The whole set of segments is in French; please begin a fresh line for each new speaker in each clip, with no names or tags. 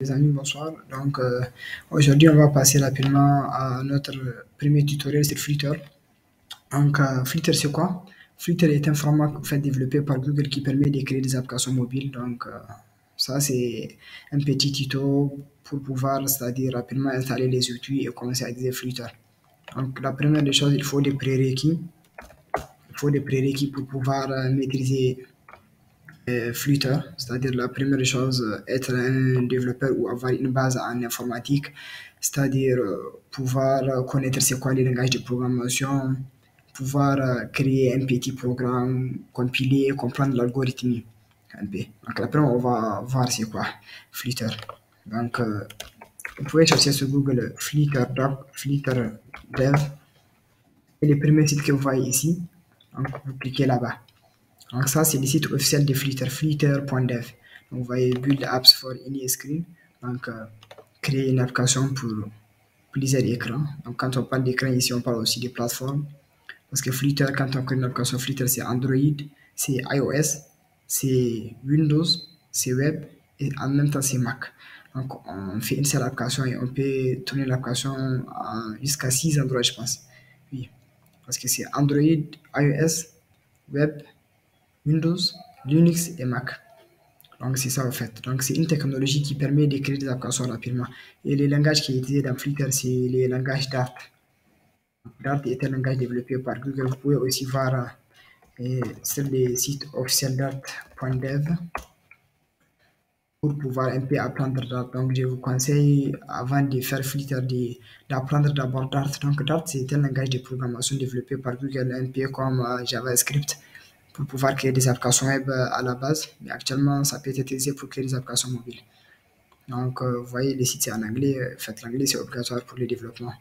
Les amis, bonsoir. Donc, aujourd'hui, on va passer rapidement à notre premier tutoriel sur Flutter. Donc, Flutter, c'est quoi? Flutter est un framework en fait, développé par Google qui permet de créer des applications mobiles. Donc, ça, c'est un petit tuto pour pouvoir, c'est-à-dire rapidement installer les outils et commencer à utiliser Flutter. Donc, la première des choses, il faut des prérequis. Il faut des prérequis pour pouvoir maîtriser Flutter, c'est-à-dire la première chose, être un développeur ou avoir une base en informatique, c'est-à-dire pouvoir connaître c'est quoi les langages de programmation, pouvoir créer un petit programme, compiler, comprendre l'algorithme un peu. Donc après, on va voir c'est quoi Flutter. Donc, vous pouvez chercher sur Google Flutter Doc, Flutter Dev, et le premier site que vous voyez ici, donc vous cliquez là-bas. Donc ça, c'est le site officiel de Flutter, flutter.dev. Donc vous voyez Build Apps for Any Screen. Donc créer une application pour plusieurs écrans. Donc quand on parle d'écran ici, on parle aussi des plateformes. Parce que Flutter, quand on crée une application Flutter, c'est Android, c'est iOS, c'est Windows, c'est Web et en même temps c'est Mac. Donc on fait une seule application et on peut tourner l'application jusqu'à 6 endroits, je pense. Oui, parce que c'est Android, iOS, Web, Windows, Linux et Mac. Donc c'est ça en fait. Donc c'est une technologie qui permet de créer des applications rapidement. Et le langage qui est utilisé dans Flutter, c'est le langage Dart. Dart est un langage développé par Google. Vous pouvez aussi voir sur le site officiel dart.dev pour pouvoir un peu apprendre Dart. Donc je vous conseille avant de faire Flutter d'apprendre d'abord Dart. Donc Dart c'est un langage de programmation développé par Google, un peu comme JavaScript, pour pouvoir créer des applications web à la base, mais actuellement ça peut être utilisé pour créer des applications mobiles. Donc vous voyez, le site c'est en anglais, faites l'anglais, c'est obligatoire pour le développement.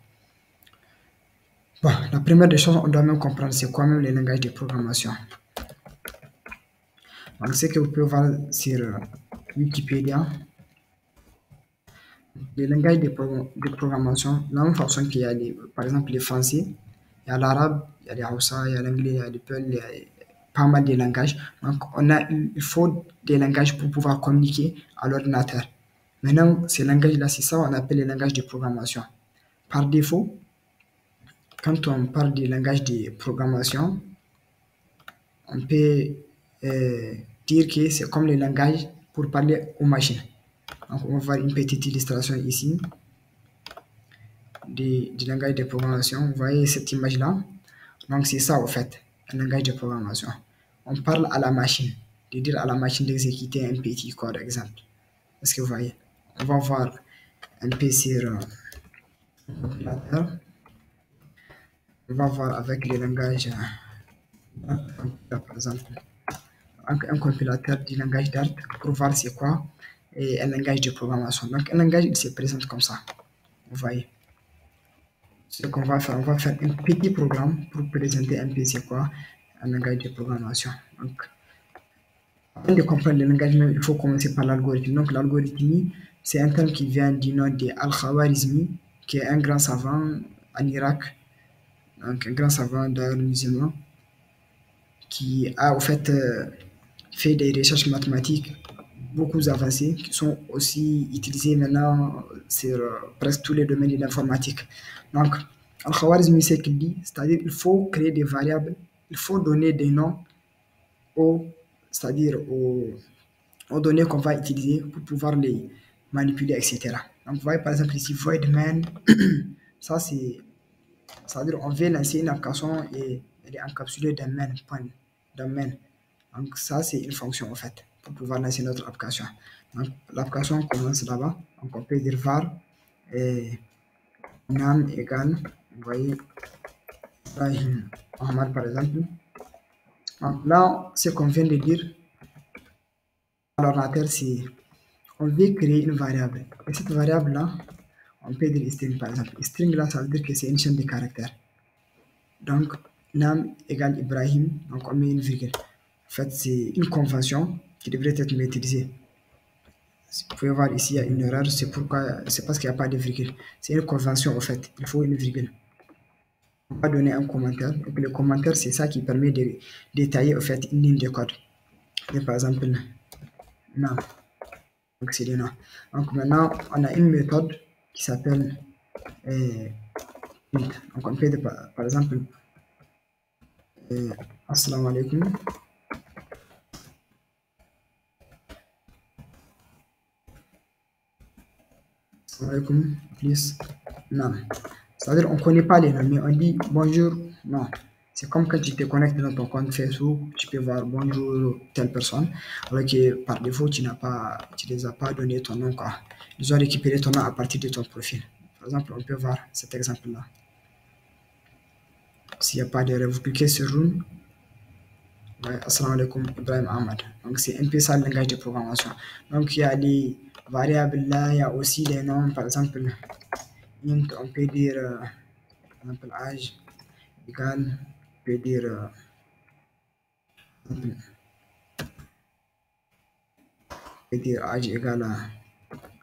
Bon, la première des choses, on doit même comprendre c'est quoi même les langages de programmation. Donc ce que vous pouvez voir sur Wikipédia, les langages de programmation, de la même façon qu'il y a par exemple les français, il y a l'arabe, il y a les Hausa, il y a l'anglais, il y a le Peul, il y a pas mal de langages. Donc il faut des langages pour pouvoir communiquer à l'ordinateur. Maintenant, ces langages-là, c'est ça qu'on appelle les langages de programmation. Par défaut, quand on parle des langages de programmation, on peut dire que c'est comme les langages pour parler aux machines. Donc, on va voir une petite illustration ici du langage de programmation. Vous voyez cette image-là? Donc, c'est ça, en fait, un langage de programmation. On parle à la machine, de dire à la machine d'exécuter un petit code, exemple. Est-ce que vous voyez? On va voir un peu sur compilateur. On va voir avec les langages, par exemple, un compilateur du langage Dart pour voir c'est quoi et un langage de programmation. Donc, un langage, il se présente comme ça. Vous voyez? Ce qu'on va faire, on va faire un petit programme pour présenter un peu c'est quoi un langage de programmation. Donc, avant de comprendre le langage même, il faut commencer par l'algorithme. Donc, l'algorithmie, c'est un terme qui vient du nom de Al-Khawarizmi, qui est un grand savant en Irak, donc un grand savant musulman, qui a au fait fait des recherches mathématiques beaucoup avancées qui sont aussi utilisées maintenant sur presque tous les domaines de l'informatique. Donc, Al-Khawarizmi, c'est qu'il dit, c'est-à-dire qu'il faut créer des variables, il faut donner des noms aux, c'est-à-dire aux données qu'on va utiliser pour pouvoir les manipuler, etc. Donc, vous voyez par exemple ici, voidman, ça c'est-à-dire on veut lancer une application et elle est encapsulée d'un main, point, d'un main. Donc, ça c'est une fonction en fait pour pouvoir lancer notre application. Donc, l'application commence là-bas. Donc, on peut dire var et nam égale, vous voyez, Ibrahim Mohamed par exemple. Donc, là, ce qu'on vient de dire à l'ordinateur, c'est on veut créer une variable. Et cette variable-là, on peut dire string par exemple. String là, ça veut dire que c'est une chaîne de caractères. Donc, nam égale Ibrahim, donc on met une virgule. En fait, c'est une convention qui devrait être maîtrisée. Vous pouvez voir ici, il y a une erreur, c'est parce qu'il n'y a pas de virgule. C'est une convention en fait, il faut une virgule. On va donner un commentaire. Donc, le commentaire, c'est ça qui permet de détailler en fait une ligne de code. Et par exemple, nam. Donc, c'est des noms. Donc, maintenant, on a une méthode qui s'appelle int. Donc, on peut, par exemple, assalamu alaikum. Assalamu alaikum, please. Non. C'est-à-dire, on ne connaît pas les noms, mais on dit bonjour. Non. C'est comme quand tu te connectes dans ton compte Facebook, tu peux voir bonjour telle personne, alors que par défaut, tu les as pas donné ton nom, quoi. Ils ont récupéré ton nom à partir de ton profil. Par exemple, on peut voir cet exemple-là. S'il n'y a pas d'erreur, vous cliquez sur Room. Ouais, assalamu alaikum, Ibrahim Ahmad. Donc, c'est un peu ça le langage de programmation. Donc, il y a des variables là, il y a aussi des noms, par exemple, int, on peut dire, par exemple, âge égal, on peut dire, âge égal à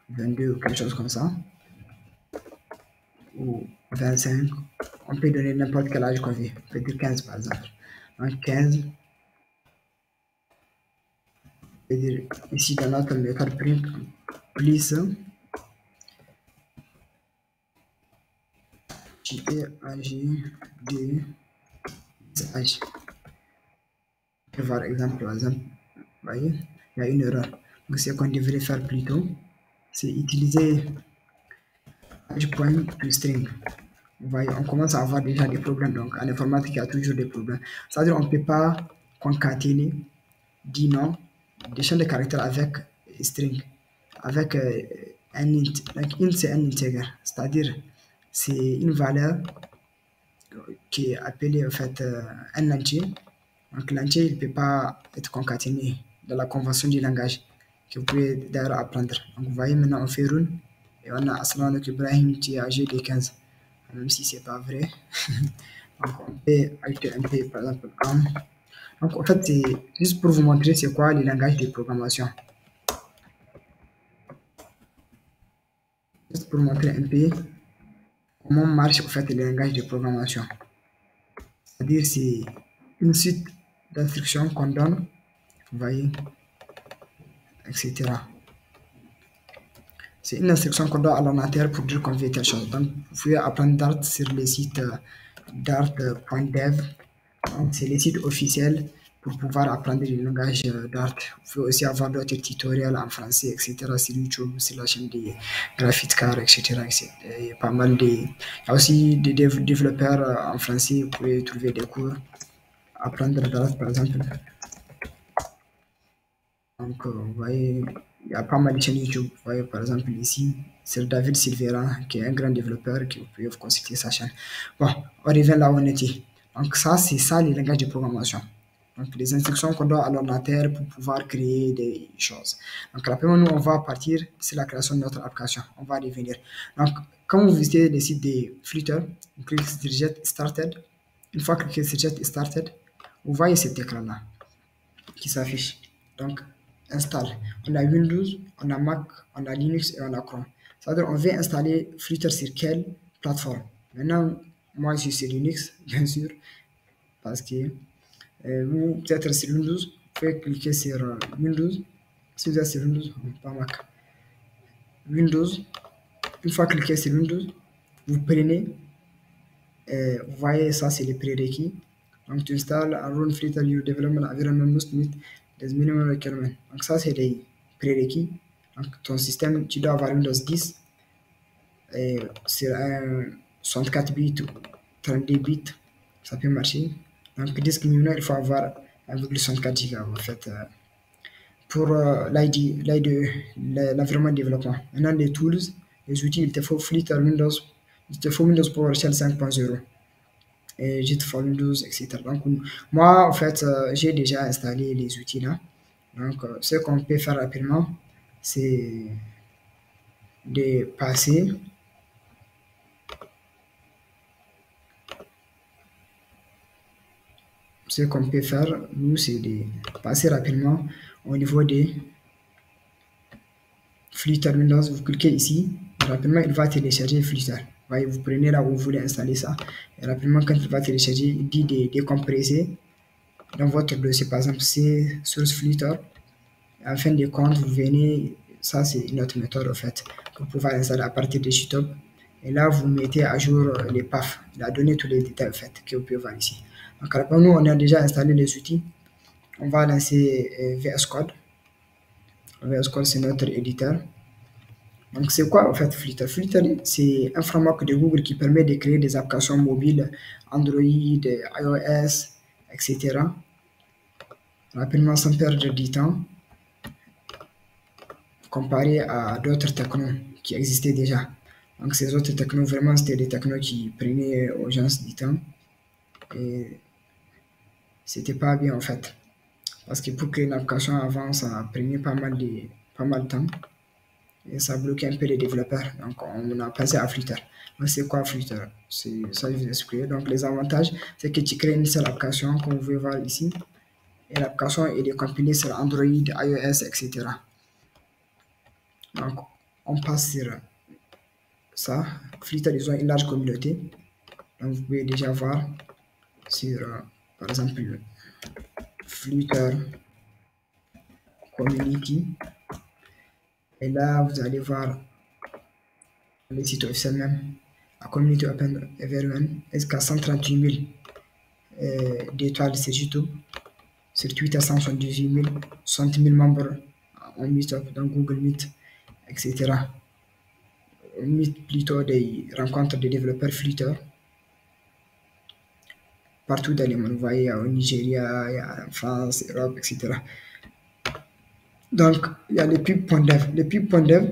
22 ou quelque chose comme ça, ou 25. On peut donner n'importe quel âge qu'on veut. On peut dire 15 par exemple. Donc 15, on peut dire ici dans notre méthode print, please, tu es âgé de âge. Par exemple, vous voyez, il y a une erreur. Donc, ce qu'on devrait faire plutôt, c'est utiliser age.toString. Vous voyez, on commence à avoir déjà des problèmes. Donc, en informatique, il y a toujours des problèmes. C'est-à-dire, on ne peut pas concaténer 10 noms, des champs de caractères avec string, avec un int. Donc, int, c'est un integer. C'est-à-dire, c'est une valeur qui est appelée, en fait, un entier. Donc, l'entier, il ne peut pas être concaténé dans la convention du langage, que vous pouvez d'ailleurs apprendre. Donc, vous voyez, maintenant, on fait run, et on a Assalamu alaikum Ibrahim qui est âgé de 15, même si c'est pas vrai. Donc, on peut ajouter un peu, par exemple, am. Donc, en fait, c'est juste pour vous montrer c'est quoi le langage de programmation. Juste pour montrer un peu comment marche, en fait, le langage de programmation. C'est-à-dire, c'est une suite d'instructions qu'on donne, vous voyez, etc. C'est une instruction qu'on donne à l'ordinateur pour dire qu'on veut telle chose. Donc, vous pouvez apprendre Dart sur le site dart.dev. C'est le site officiel pour pouvoir apprendre le langage Dart. Vous pouvez aussi avoir d'autres tutoriels en français, etc. sur YouTube, sur la chaîne de Graphitcar, etc. Il y a pas mal de... Il y a aussi des développeurs en français. Vous pouvez trouver des cours. Apprendre Dart, par exemple. Donc, vous voyez, il y a pas mal de chaînes YouTube. Vous voyez, par exemple, ici, c'est David Silvera, qui est un grand développeur, qui vous pouvez vous consulter sa chaîne. Bon, on revient là où on était. Donc, ça, c'est ça, les langages de programmation. Donc, les instructions qu'on doit à l'ordinateur pour pouvoir créer des choses. Donc, rapidement, nous, on va partir sur la création de notre application. On va revenir. Donc, quand vous visitez le site de Flutter, vous cliquez sur Get Started. Une fois cliqué sur Get Started, vous voyez cet écran-là qui s'affiche. Donc, installe. On a Windows, on a Mac, on a Linux et on a Chrome. C'est-à-dire, on veut installer Flutter sur quelle plateforme? Maintenant, moi, je suis sur Linux, bien sûr, parce que vous, peut-être sur Windows, vous pouvez cliquer sur Windows. Si vous êtes sur Windows, pas Mac. Windows, une fois cliqué sur Windows, vous prenez, vous voyez, ça, c'est les prérequis. Donc, tu installes un Run Flutter Your Development Environment must meet des minimum requirements. Donc, ça, c'est les prérequis. Donc, ton système, tu dois avoir Windows 10 sur un 64 bits ou 32 bits, ça peut marcher. Donc, disque minimum, il faut avoir 1,64 Go en fait. Pour l'environnement de développement. Maintenant, les tools, les outils, il te faut Flutter Windows, il te faut Windows PowerShell 5.0 et Git for Windows, etc. Donc, moi, en fait, j'ai déjà installé les outils là. Donc, ce qu'on peut faire rapidement, c'est de passer ce qu'on peut faire, nous, c'est de passer rapidement au niveau des Flutter Windows. Vous cliquez ici, rapidement, il va télécharger Flutter. Voyez, vous prenez là où vous voulez installer ça. Et rapidement, quand il va télécharger, il dit de décompresser dans votre dossier. Par exemple, c'est source Flutter. En fin de compte, vous venez ça c'est une autre méthode en fait pour pouvoir installer à partir de GitHub. Et là, vous mettez à jour les paths. Il a donné tous les détails en fait que vous pouvez voir ici. Donc, alors, nous, on a déjà installé les outils. On va lancer VS Code. VS Code, c'est notre éditeur. Donc, c'est quoi en fait Flutter? Flutter, c'est un framework de Google qui permet de créer des applications mobiles, Android, iOS, etc. Rapidement, sans perdre du temps, comparé à d'autres technos qui existaient déjà. Donc, ces autres technos, vraiment, c'était des technos qui prenaient aux gens du temps. Et c'était pas bien en fait. Parce que pour créer une application avant, ça prenait pas mal de temps. Et ça bloquait un peu les développeurs. Donc, on a passé à Flutter. Donc, c'est quoi Flutter? C'est ça que je vais expliquer. Donc, les avantages, c'est que tu crées une seule application, comme vous pouvez voir ici. Et l'application est compilée sur Android, iOS, etc. Donc, on passe sur ça. Flutter, ils ont une large communauté. Donc, vous pouvez déjà voir sur, par exemple, Flutter Community. Et là, vous allez voir le site officiel même. La communauté Open Everyone est jusqu'à 138 000 d'étoiles sur YouTube. Sur Twitter, 178 000, 60 000 membres en Meetup, dans Google Meet, etc. Meet plutôt des rencontres de développeurs Flutter partout dans le monde. Vous voyez, au Nigeria, en France, Europe, etc. Donc, il y a les pub.dev. Les pub.dev,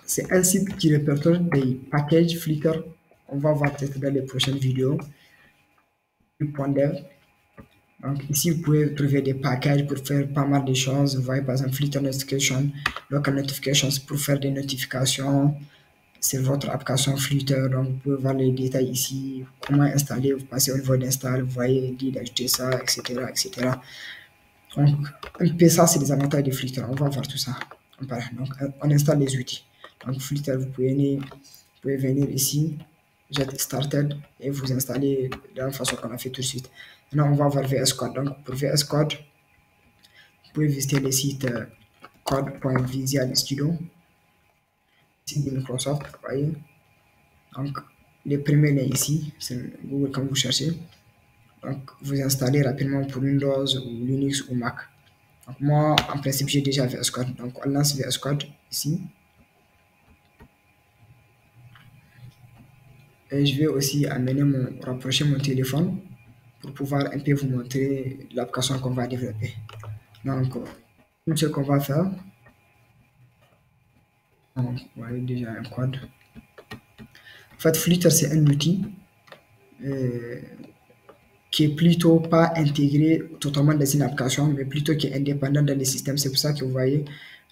c'est un site qui répertorie des packages Flutter. On va voir peut-être dans les prochaines vidéos. Pub.dev. Donc ici, vous pouvez trouver des packages pour faire pas mal de choses. Vous voyez par exemple Flutter Notification, Local Notifications pour faire des notifications. C'est votre application Flutter. Donc vous pouvez voir les détails ici. Comment installer, vous passez au niveau d'install, vous voyez, dit d'ajouter ça, etc., etc. Donc un peu ça, c'est les avantages de Flutter. On va voir tout ça. Donc on installe les outils. Donc Flutter, vous pouvez venir ici, Get Started et vous installer de la même façon qu'on a fait tout de suite. Maintenant, on va voir VS Code. Donc, pour VS Code, vous pouvez visiter le site code.visual studio, site de Microsoft, vous voyez. Donc, le premier lien ici, c'est Google quand vous cherchez. Donc, vous installez rapidement pour Windows ou Linux ou Mac. Donc, moi, en principe, j'ai déjà VS Code. Donc, on lance VS Code ici. Et je vais aussi rapprocher mon téléphone pour pouvoir un peu vous montrer l'application qu'on va développer. Donc, tout ce qu'on va faire, donc, vous voyez déjà un code. En fait, Flutter, c'est un outil qui est plutôt pas intégré totalement dans une application, mais plutôt qui est indépendant dans les systèmes. C'est pour ça que vous voyez,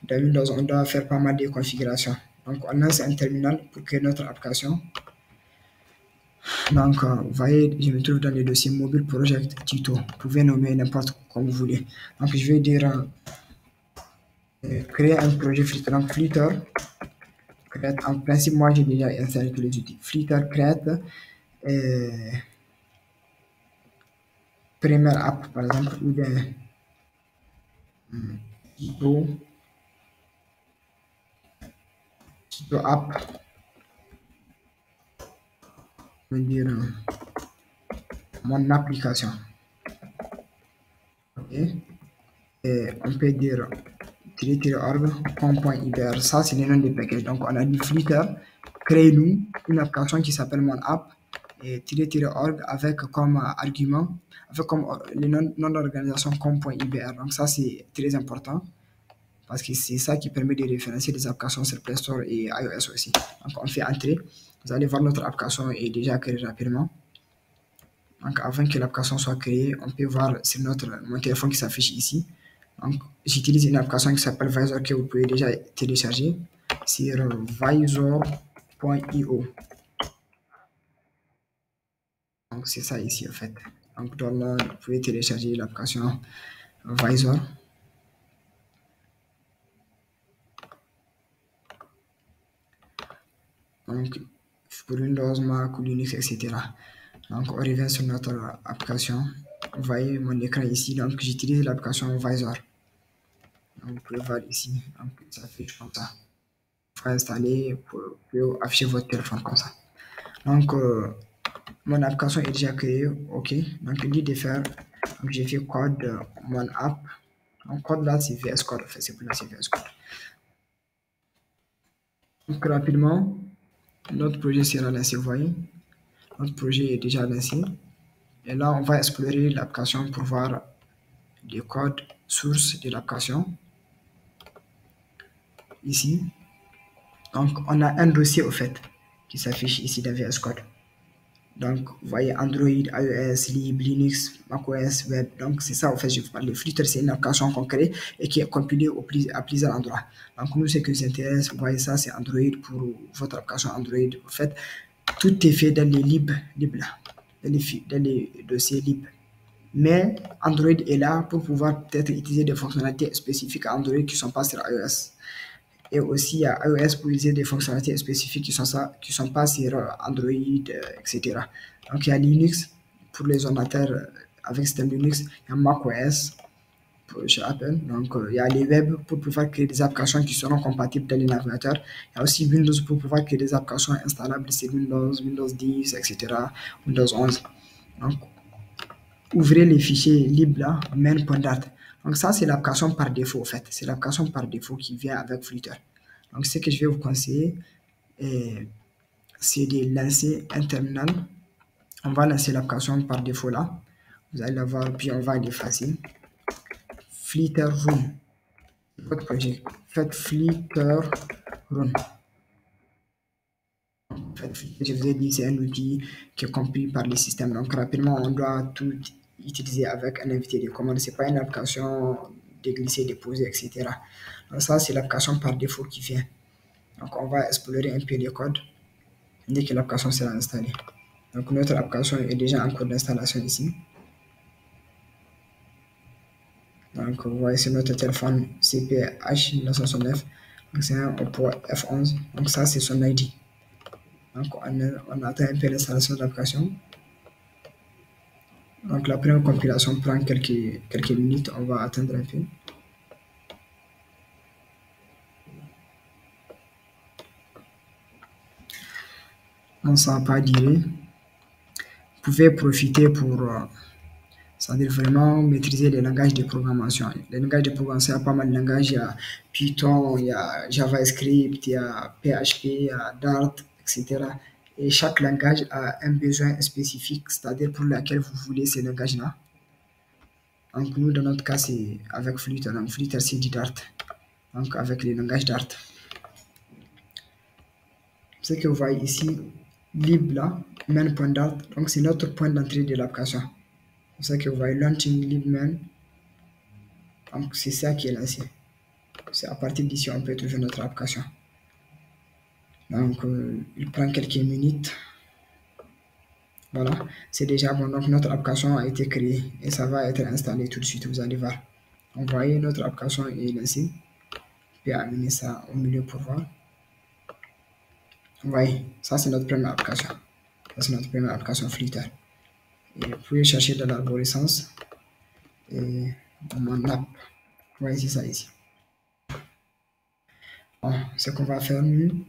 dans Windows, on doit faire pas mal de configurations. Donc, on lance un terminal pour créer notre application. Donc, vous voyez, je me trouve dans le dossier Mobile Project Tuto. Vous pouvez nommer n'importe comme vous voulez. Donc, je vais dire créer un projet Flutter. Donc, Flutter, en principe, moi, j'ai déjà installé tous les outils. Flutter crée première app, par exemple, ou bien Tuto app, je veux dire mon application. Ok. Et on peut dire .org, ça c'est le nom des packages. Donc on a dit Flutter, créez-nous une application qui s'appelle mon app et .org avec comme argument, avec comme le nom d'organisation .ibr. Donc ça c'est très important parce que c'est ça qui permet de référencer des applications sur Play Store et iOS aussi. Donc on fait entrer, vous allez voir notre application est déjà créée rapidement. Donc avant que l'application soit créée, on peut voir sur mon téléphone qui s'affiche ici. Donc j'utilise une application qui s'appelle Visor que vous pouvez déjà télécharger sur visor.io. Donc c'est ça ici en fait. Donc dans là, vous pouvez télécharger l'application Visor. Donc pour Windows, Mac ou Linux, etc. Donc on revient sur notre application. Vous voyez mon écran ici. Donc j'utilise l'application Visor. Donc, vous pouvez voir ici, donc ça s'affiche comme ça. Vous pouvez installer, vous pouvez afficher votre téléphone comme ça. Donc, mon application est déjà créée, ok. Donc, il dit de faire, donc j'ai fait code mon app. Donc, code là, c'est VS Code, en fait, c'est pour là, c'est VS Code. Donc, rapidement, notre projet sera lancé, vous voyez. Notre projet est déjà lancé. Et là, on va explorer l'application pour voir les codes sources de l'application. Ici. Donc, on a un dossier au fait qui s'affiche ici dans VS Code. Donc, vous voyez Android, iOS, Lib, Linux, macOS, Web. Donc, c'est ça, en fait, je vous parle. Flutter, c'est une application qu'on crée et qui est compilée à plusieurs endroits. Donc, nous, ce qui nous intéresse, vous voyez ça, c'est Android pour votre application Android. En fait, tout est fait dans les libs là, dans les dossiers libres. Mais Android est là pour pouvoir peut-être utiliser des fonctionnalités spécifiques à Android qui ne sont pas sur iOS. Et aussi, il y a iOS pour utiliser des fonctionnalités spécifiques qui sont pas sur Android, etc. Donc, il y a Linux pour les ordinateurs avec système Linux. Il y a macOS chez Apple. Donc, il y a les web pour pouvoir créer des applications qui seront compatibles dans les navigateurs. Il y a aussi Windows pour pouvoir créer des applications installables sur Windows, Windows 10, etc. Windows 11. Donc, ouvrez les fichiers libres là, main.dart. Donc ça, c'est l'application par défaut, en fait. C'est l'application par défaut qui vient avec Flutter. Donc, ce que je vais vous conseiller, c'est de lancer un terminal. On va lancer l'application par défaut là. Vous allez la voir, puis on va l'effacer. Flutter Run. Votre projet. Faites Flutter Run. En fait, je vous ai dit, c'est un outil qui est compris par les systèmes. Donc, rapidement, on doit tout utiliser avec un invité de commande. Ce n'est pas une application de glisser, déposer, etc. Donc, ça, c'est l'application par défaut qui vient. Donc, on va explorer un peu les codes dès que l'application sera installée. Donc, notre application est déjà en cours d'installation ici. Donc, vous voyez, c'est notre téléphone CPH 1969. Donc, c'est un Oppo F11. Donc, ça, c'est son ID. Donc, on attend un peu l'installation de l'application. Donc, la première compilation prend quelques minutes. On va attendre un peu. Donc, ça n'a pas duré. Vous pouvez profiter pour c'est-à-dire vraiment maîtriser les langages de programmation. Les langages de programmation, il y a pas mal de langages. Il y a Python, il y a JavaScript, il y a PHP, il y a Dart, etc. Et chaque langage a un besoin spécifique, c'est-à-dire pour lequel vous voulez ces langages-là. Donc, nous, dans notre cas, c'est avec Flutter. Donc, Flutter, c'est du Dart. Donc, avec les langages Dart. Ce que vous voyez ici, lib là, main.dart. Donc, c'est notre point d'entrée de l'application. C'est ça que vous voyez, launching libmain. Donc, c'est ça qui est lancé. C'est à partir d'ici, on peut trouver notre application. Donc, il prend quelques minutes. Voilà, c'est déjà bon. Donc, notre application a été créée et ça va être installé tout de suite. Vous allez voir. Donc, vous voyez, notre application est lancée. Je vais amener ça au milieu pour voir. Vous voyez, ça c'est notre première application. Ça c'est notre première application Flutter. Et vous pouvez chercher dans l'arborescence et mon app. Vous voyez, c'est ça ici. Bon, ce qu'on va faire, nous,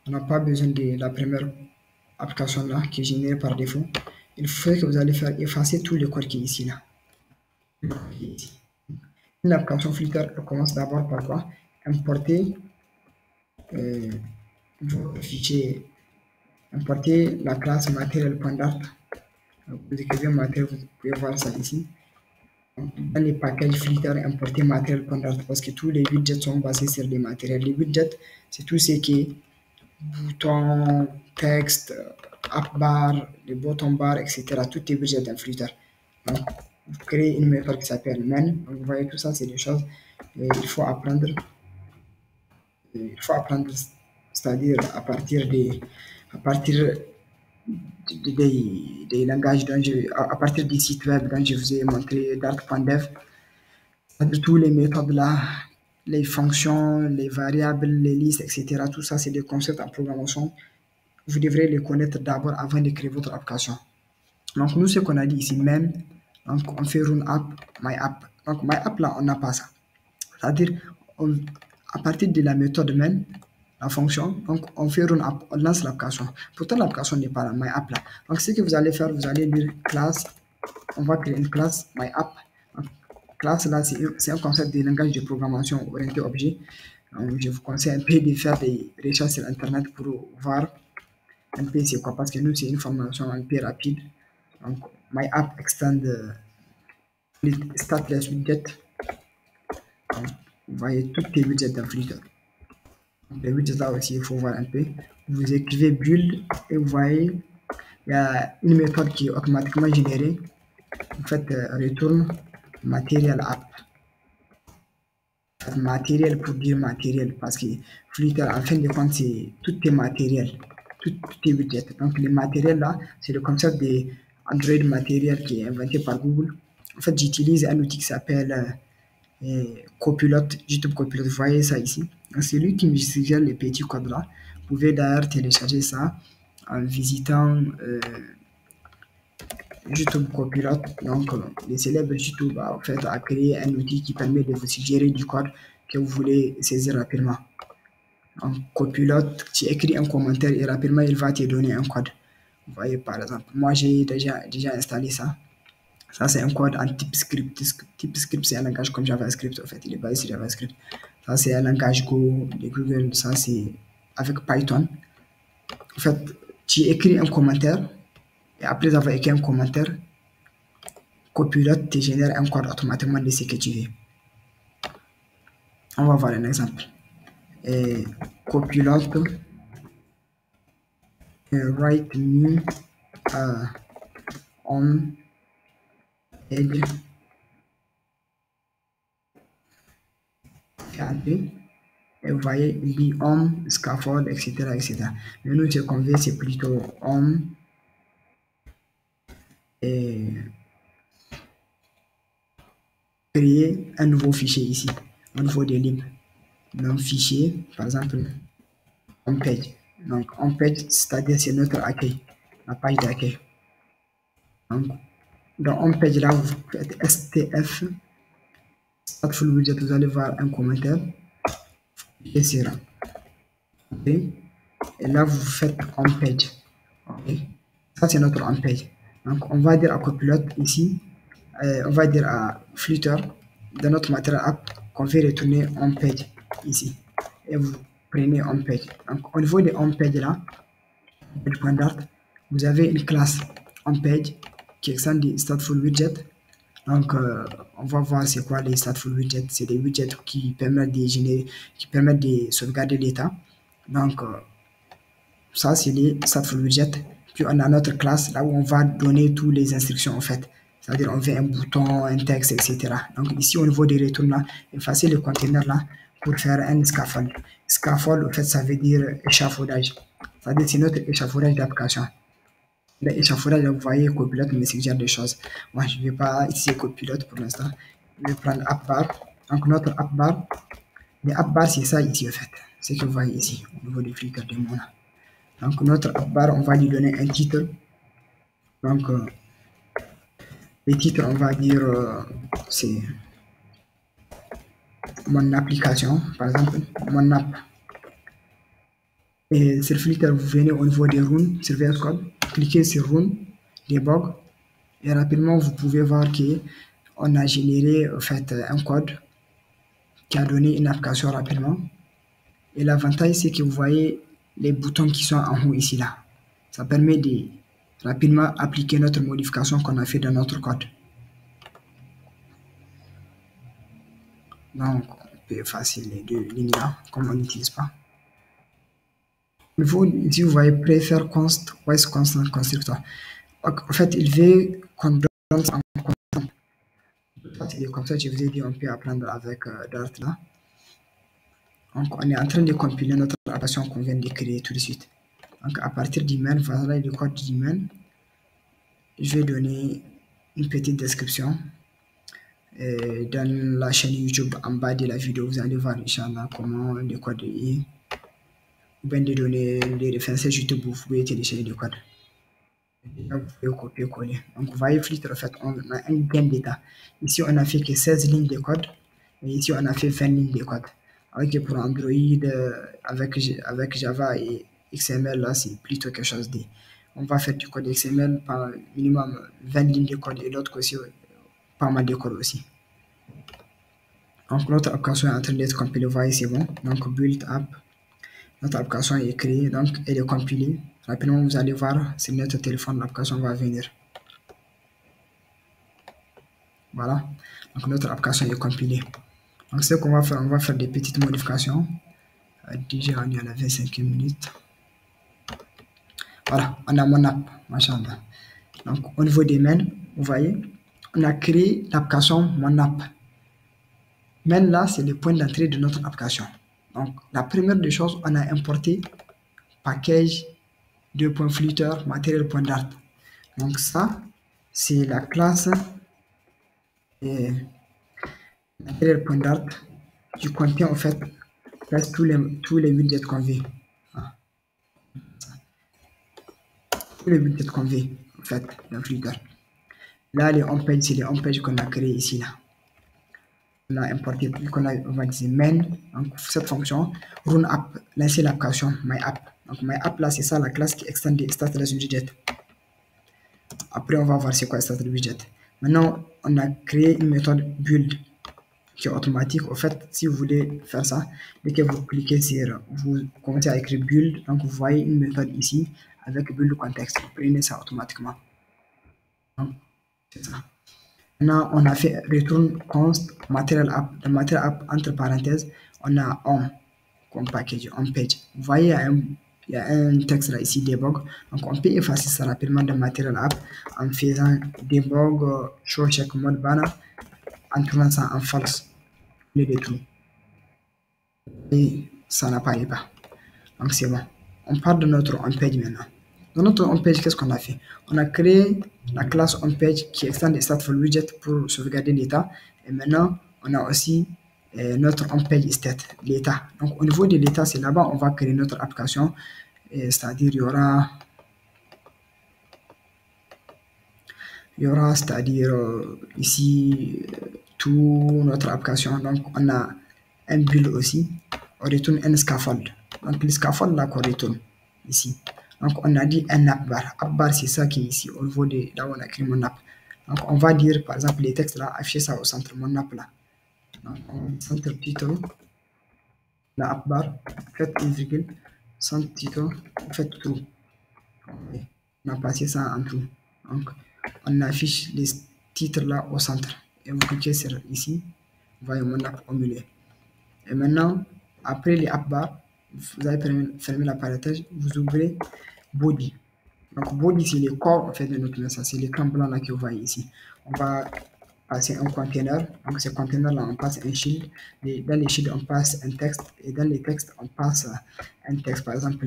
on n'a pas besoin de la première application là qui est générée par défaut. Il faut que vous allez faire effacer tout le code qui est ici là. Une application Flutter commence d'abord par quoi? Importer votre fichier, importer la classe material.dart. Vous écrivez matériel, vous pouvez voir ça ici. Dans les packages Flutter, importer material.dart parce que tous les widgets sont basés sur les matériels. Les widgets, c'est tout ce qui est boutons, texte, app bar, les bottom bar, etc. Tout est widget dans Flutter. Donc, vous créez une méthode qui s'appelle main. Donc, vous voyez, tout ça, c'est des choses il faut apprendre. C'est-à-dire à partir des langages à partir des sites web dont je vous ai montré Dart.dev, c'est-à-dire tous les méthodes là, les fonctions, les variables, les listes, etc. Tout ça, c'est des concepts en programmation. Vous devrez les connaître d'abord avant de créer votre application. Donc, nous, ce qu'on a dit ici, même, donc on fait run app, my app. Donc, my app là, on n'a pas ça. C'est-à-dire, à partir de la méthode même, la fonction, donc on fait run app, on lance l'application. Pourtant l'application n'est pas là, my app là. Donc ce que vous allez faire, vous allez dire classe, on va créer une classe my app. Donc, classe là, c'est un concept de langage de programmation orienté objet. Donc, je vous conseille un peu de faire des recherches sur internet pour voir un peu c'est quoi, parce que nous c'est une formation un peu rapide. Donc my app extend stateless widget. Donc, vous voyez tous les widgets dans Flutter. Les widgets là aussi, il faut voir un peu. Vous écrivez build et vous voyez, il y a une méthode qui est automatiquement générée. Vous faites retourne material app. Matériel pour dire matériel, parce que Flutter, en fin de compte, c'est tout est matériel, tout est widget. Donc, les matériels là, c'est le concept de Android matériel qui est inventé par Google. En fait, j'utilise un outil qui s'appelle Copilot, YouTube Copilot, vous voyez ça ici. C'est lui qui me suggère les petits codes là. Vous pouvez d'ailleurs télécharger ça en visitant YouTube Copilot. Donc, les célèbres YouTube en fait, a créé un outil qui permet de vous suggérer du code que vous voulez saisir rapidement. En Copilot, tu écris un commentaire et rapidement il va te donner un code. Vous voyez par exemple, moi j'ai déjà installé ça. Ça, c'est un code en TypeScript. TypeScript, c'est un langage comme JavaScript, en fait. Il est basé sur JavaScript. Ça, c'est un langage Go de Google. Ça, c'est avec Python. En fait, tu écris un commentaire et après avoir écrit un commentaire, Copilot te génère un code automatiquement de ce que tu veux. On va voir un exemple. Et Copilot write me on edge et vous voyez, il dit homme, scaffold, etc. etc. Mais nous, ce qu'on veut, c'est plutôt homme et créer un nouveau fichier ici, un nouveau des libres. Donc, fichier, par exemple, homepage. Donc, homepage, c'est-à-dire c'est notre accueil, la page d'accueil. Donc, dans homepage, là, vous faites STF, stateful widget, vous allez voir un commentaire, et c'est là. Okay. Et là, vous faites homepage. Okay. Ça, c'est notre homepage. Donc, on va dire à Copilot ici, on va dire à Flutter, dans notre matériel app, qu'on veut retourner homepage ici. Et vous prenez homepage. Donc, au niveau de homepage là, vous avez une classe homepage qui extend des stateful widgets. Donc, on va voir c'est quoi les stateful widgets. C'est des widgets qui permettent de générer, qui permettent de sauvegarder l'état. Donc, ça, c'est les stateful widgets. Puis, on a notre classe là où on va donner toutes les instructions en fait. C'est-à-dire, on veut un bouton, un texte, etc. Donc, ici, au niveau des retours là, effacer le container là pour faire un scaffold. Scaffold, en fait, ça veut dire échafaudage. C'est-à-dire, c'est notre échafaudage d'application. L'échafaudage, vous voyez, Copilot me suggère des choses. Moi, je ne vais pas utiliser Copilot pour l'instant. Je vais prendre AppBar. Donc, notre AppBar, les AppBar, c'est ça ici, en fait. C'est ce que vous voyez ici, au niveau du Flickr de mon. Donc, notre AppBar, on va lui donner un titre. Donc, le titre, on va dire, c'est mon application, par exemple, mon app. Et sur Flickr, vous venez au niveau des runes, sur VS Code, cliquez sur rune, debug, et rapidement, vous pouvez voir qu'on a généré en fait, un code qui a donné une application rapidement. Et l'avantage, c'est que vous voyez les boutons qui sont en haut ici, là. Ça permet de rapidement appliquer notre modification qu'on a fait dans notre code. Donc, on peut effacer les deux lignes là, comme on n'utilise pas. Ici, vous voyez prefer const, voice constant constructor. En fait, il veut qu'on donne en constant. Comme ça, je vous ai dit, on peut apprendre avec Dart là. Donc, on est en train de compiler notre application qu'on vient de créer tout de suite. Donc, à partir du main, voilà le code du main. Je vais donner une petite description. Dans la chaîne YouTube, en bas de la vidéo, vous allez voir, Inch'Allah, comment le code est. Ou bien de donner les références YouTube, vous pouvez télécharger le code. Là, vous pouvez copier-coller. Donc, vous voyez, Flutter, en fait, on a un gain d'état. Ici, on a fait que 16 lignes de code. Et ici, on a fait 20 lignes de code. Ok, pour Android, avec Java et XML, là, c'est plutôt quelque chose de... On va faire du code XML par minimum 20 lignes de code et l'autre aussi, pas mal de code aussi. Donc, notre application est en train d'être compilée, vous voyez, c'est bon. Donc, build app, notre application est créée, donc elle est compilée. Rapidement, vous allez voir sur notre téléphone, l'application va venir. Voilà, donc notre application est compilée. Donc, ce qu'on va faire, on va faire des petites modifications. Déjà, on est à la 25e minute. Voilà, on a mon app, machallah. Donc, au niveau des mains, vous voyez, on a créé l'application Mon App. Main là, c'est le point d'entrée de notre application. Donc, la première des choses, on a importé package 2.flutter material.dart. Donc, ça, c'est la classe material.dart qui contient en fait presque tous les widgets qu'on veut. Ah, tous les widgets qu'on veut, en fait, dans Flutter. Là, les homepage, c'est les homepages qu'on a créés ici, là. On a importé, on va dire main, donc cette fonction, run app, lancer l'application my app. Donc my app là, c'est ça la classe qui extend des stateless widget. Après, on va voir c'est quoi stateless widget. Maintenant, on a créé une méthode build qui est automatique. Au fait, si vous voulez faire ça, dès que vous cliquez sur, vous commencez à écrire build, donc vous voyez une méthode ici avec build context. Vous prenez ça automatiquement. Donc, c'est ça. Maintenant, on a fait return const material app. Dans material app, entre parenthèses, on a home comme package, home page. Vous voyez, il y a un texte là ici, debug. Donc, on peut effacer ça rapidement dans material app en faisant debug show check mode banner en tournant ça en false les deux trous. Et ça n'apparaît pas. Donc, c'est bon. On part de notre home page maintenant. Dans notre homepage, qu'est-ce qu'on a fait? On a créé la classe homepage qui extend les stateful widget pour sauvegarder l'état. Et maintenant, on a aussi notre homepage state, l'état. Donc, au niveau de l'état, c'est là-bas on va créer notre application. C'est-à-dire, il y aura c'est-à-dire ici, tout notre application. Donc, on a un build aussi. On retourne un scaffold. Donc, le scaffold là qu'on retourne ici. Donc, on a dit un app bar. App bar, c'est ça qui est ici, au niveau de là où on a créé mon app. Donc, on va dire, par exemple, les textes là, afficher ça au centre, mon app là. Donc, centre title, la app bar, faites une virgule, centre title, faites true. On a passé ça en true. Donc, on affiche les titres là au centre. Et vous cliquez sur ici, vous voyez mon app au milieu. Et maintenant, après les app bar, vous allez fermer la parenthèse, vous ouvrez body. Donc, body, c'est le corps en fait de notre message, c'est l'écran blanc là que vous voyez ici. On va passer un container. Donc, ce container là, on passe un shield. Et dans les shields, on passe un texte. Et dans les textes, on passe un texte. Par exemple,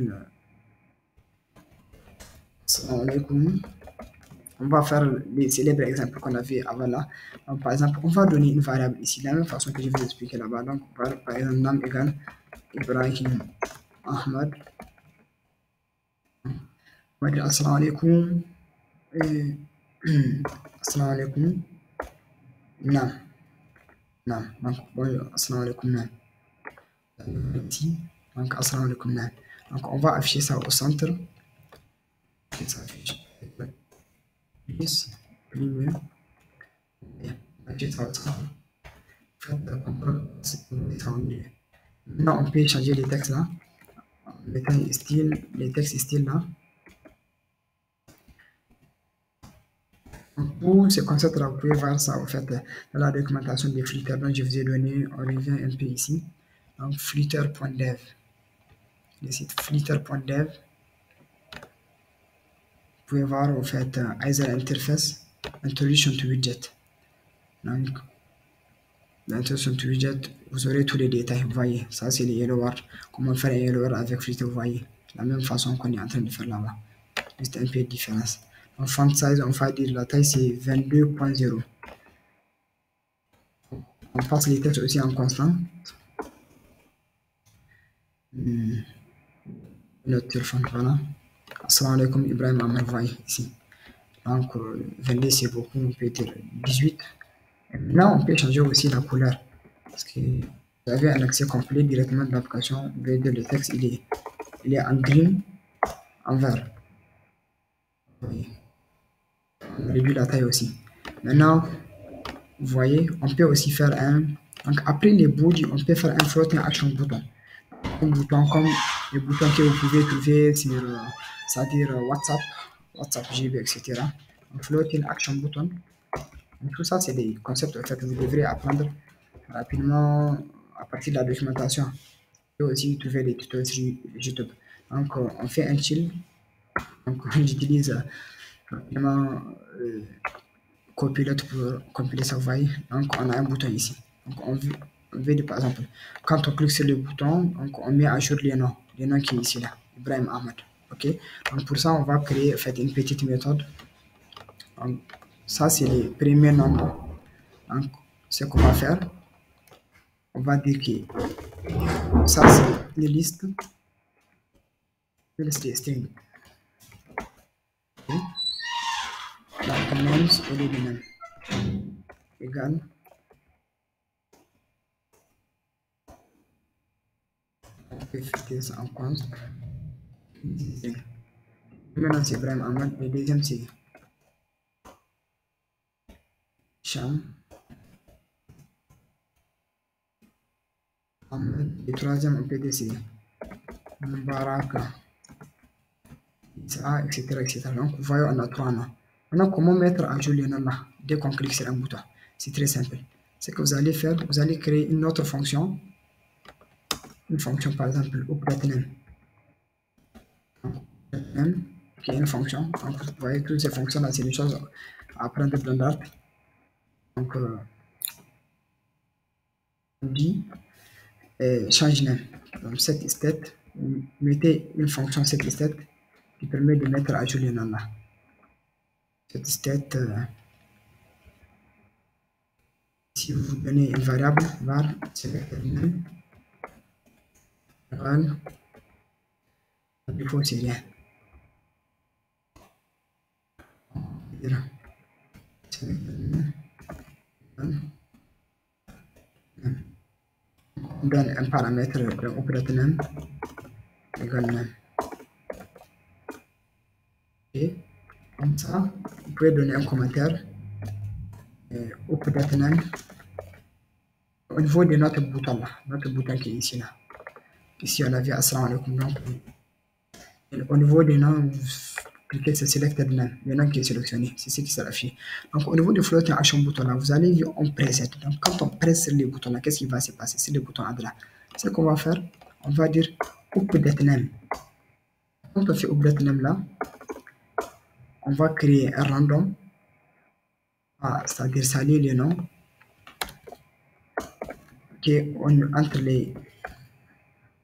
on va faire les célèbres exemples qu'on a vu avant là. Donc, par exemple, on va donner une variable ici, de la même façon que je vous expliquer là-bas. Donc, par exemple, nom égale Ibrahim Ahmad. On va dire assalamu alaikum. Assalamu alaikum. Non. Non. Donc, bonjour. Assalamu alaikum. Non. Ici. Donc, assalamu alaikum. Non. Donc, on va afficher ça au centre. Ça affiche. Plus, plus, afficher ça au centre. Maintenant, on peut changer les textes là. Les textes style là. Pour ce concept là, vous pouvez voir ça en fait dans la documentation de Flutter dont je vous ai donné. On revient un peu ici. Donc, flutter.dev. Le site flutter.dev. Vous pouvez voir en fait Either Interface, Introduction to Widget. Donc, l'introduction to Widget, vous aurez tous les détails. Vous voyez, ça c'est le yellow word. Comment faire un yellow word avec Flutter, vous voyez. La même façon qu'on est en train de faire là-bas. Juste un peu de différence. En font size, on va dire la taille c'est 22.0. On passe les textes aussi en constant. Notre téléphone, voilà. Assalamu alaikum Ibrahim Ahmed, vous voyez ici. Donc 22 c'est beaucoup, on peut dire 18. Et maintenant on peut changer aussi la couleur. Parce que vous avez un accès complet directement de l'application. Vous voyez le texte, il est en green, en vert. Vous voyez. On réduit la taille aussi. Maintenant, vous voyez, on peut aussi faire donc après les body, on peut faire un floating action button. Un bouton comme le bouton que vous pouvez trouver sur, c'est-à-dire WhatsApp GB, etc. Un floating action button. Donc, tout ça, c'est des concepts en fait, que vous devrez apprendre rapidement à partir de la documentation. Et aussi trouver des tutos sur YouTube. Donc, on fait un chill. Donc, j'utilise rapidement Copilot pour compiler ça, vous voyez. Donc, on a un bouton ici. Donc, on veut par exemple, quand on clique sur le bouton, donc on met à jour les noms qui est ici là, Ibrahim Ahmed. Ok. Donc, pour ça, on va créer en fait, une petite méthode. Donc, ça, c'est les premiers nombres. Donc, ce qu'on va faire, on va dire que ça, c'est les listes. Les listes des strings. Okay. Donc, names au lieu de name égale on peut faire ça en compte. Maintenant, c'est Ibrahim Ahmed. Le deuxième, c'est Cham. Le troisième, on peut dire c'est Mubaraka. Etc., etc. Donc, vous voyez, on a trois noms. Maintenant, comment mettre à jour les noms là dès qu'on clique sur un bouton? C'est très simple. Ce que vous allez faire, vous allez créer une autre fonction. Une fonction, par exemple, update name. Qui est une fonction. Donc, vous voyez que ces fonctions-là, c'est des choses à apprendre dans Dart. Donc, on dit change name. Donc, set state, mettez une fonction set state qui permet de mettre à jour les noms là. Set state, si vous donnez une variable var selected name égale, il faut c'est rien. On donne un paramètre de opérateur name égale name. Et comme ça, vous pouvez donner un commentaire opérateur name au niveau de notre bouton là, notre bouton qui est ici là. Ici on a vu assalamu alaikum. Donc au niveau des noms, cliquez sur selected name, le nom qui est sélectionné, c'est ce qui s'affiche. Donc au niveau du floating action bouton là, vous allez voir on preset. Donc quand on presse sur les boutons là, qu'est-ce qui va se passer? C'est le bouton là. Ce qu'on va faire, on va dire update name. Quand on fait update name là, on va créer un random, c'est-à-dire salir les noms entre les,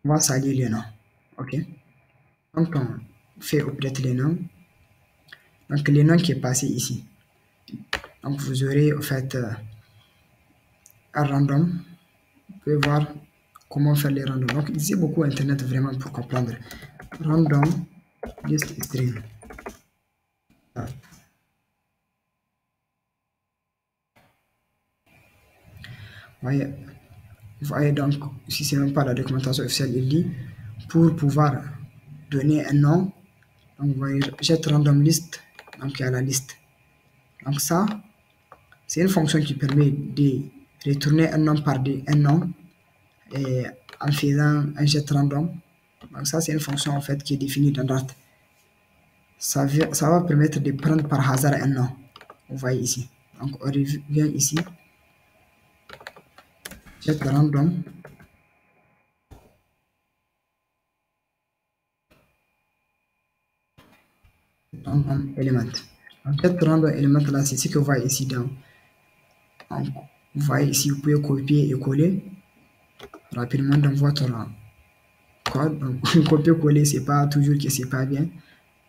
on va salir les noms. Ok. Quand on fait update les noms, donc les noms qui est passé ici. Donc vous aurez en fait un random. Vous pouvez voir comment faire les randoms. Donc utilisez beaucoup internet vraiment pour comprendre. Random list string. Vous voyez donc, si c'est même pas la documentation officielle, il dit pour pouvoir donner un nom, donc vous voyez, get random list, donc il y a la liste. Donc ça, c'est une fonction qui permet de retourner un nom par un nom et en faisant un get random. Donc ça, c'est une fonction en fait qui est définie dans Dart. Ça va permettre de prendre par hasard un nom. Vous voyez ici. Donc on revient ici. Get random. Random element. Donc get random element là, c'est ce que vous voyez ici dans. Donc, vous voyez ici, vous pouvez copier et coller rapidement dans votre code. Donc copier-coller, c'est pas toujours que c'est pas bien.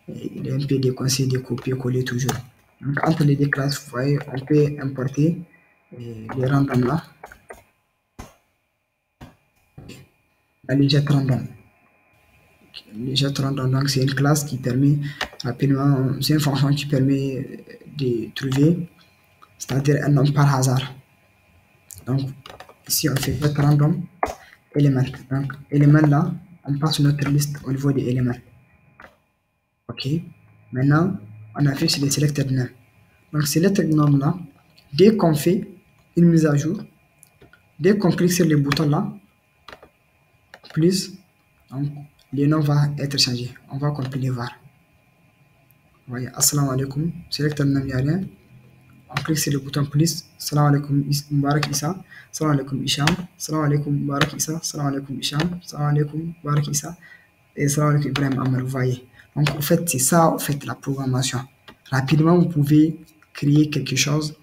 Il est un peu déconseillé de copier-coller toujours. Donc entre les deux classes, vous voyez, on peut importer les randoms là. Les jet random. Les jet random, donc c'est une classe qui permet rapidement, c'est une fonction qui permet de trouver, c'est-à-dire un nom par hasard. Donc Ici, on fait get random element. Donc, élément là, on passe notre liste au niveau des éléments. OK. Maintenant, on affiche les selected name. Donc, selected name là, dès qu'on fait une mise à jour, dès qu'on clique sur le bouton là, plus, donc, le nom va être changé. On va compiler var. Vous voyez, assalamu alaikum, selected name, il n'y a rien. On clique sur le bouton plus. Salam alaikum Mubarak Issa. Salam alaikum Isham. Salam alaikum Mubarak Issa. Salam alaikum Isham. Salam alaikum Mubarak Issa. Et salam alaikum Ibrahim Amar. Vous voyez. Donc, en fait, c'est ça, en fait, la programmation. Rapidement, vous pouvez créer quelque chose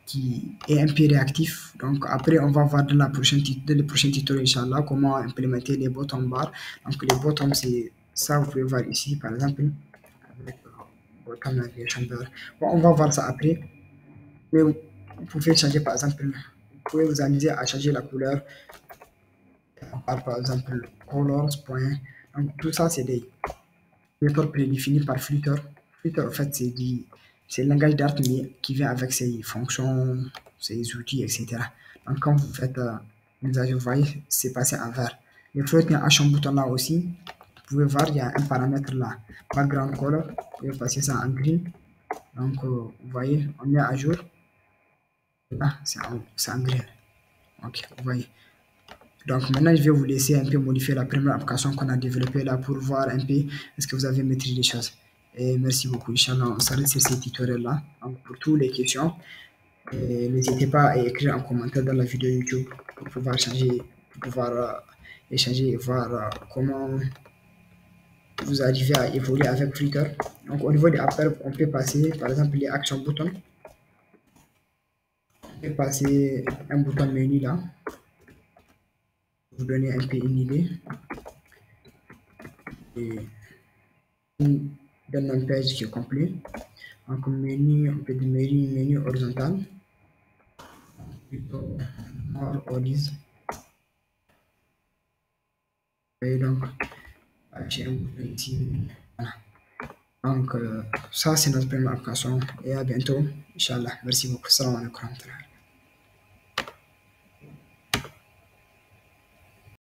qui est un peu réactif. Donc, après, on va voir dans le prochain tutoriel, Inch'Allah, comment implémenter les bottom bars. Donc, les bottom, c'est ça, vous pouvez voir ici, par exemple, avec bottom navigation bar. Bon, on va voir ça après. Mais vous pouvez changer, par exemple, vous pouvez vous amuser à changer la couleur. Par exemple, colors, point. Donc, tout ça, c'est des méthodes prédéfinies par Flutter. Flutter, en fait, c'est le langage d'art qui vient avec ses fonctions, ses outils, etc. Donc, quand vous faites une mise à jour, vous voyez, c'est passé en vert. Le float action bouton là aussi, vous pouvez voir, il y a un paramètre là, background color, vous pouvez passer ça en green. Donc, vous voyez, on met à jour. Là, c'est en green. Ok, vous voyez. Donc maintenant, je vais vous laisser un peu modifier la première application qu'on a développée là pour voir un peu est-ce que vous avez maîtrisé les choses. Et merci beaucoup. Inch'Allah, on s'arrête sur ces tutoriels-là. Donc pour toutes les questions, n'hésitez pas à écrire en commentaire dans la vidéo YouTube pour pouvoir changer, pour pouvoir échanger et voir comment vous arrivez à évoluer avec Flutter. Donc au niveau des appels, on peut passer par exemple les action buttons. On peut passer un bouton menu là. Vous donner un peu une idée. Et dans un page qui est complet. Donc menu, on peut dire menu horizontal. Plutôt more ordis. Et donc, j'ai un bouton ici. Voilà. Donc, ça c'est notre première application. Et à bientôt. Inch'Allah. Merci beaucoup. Salam alaikum.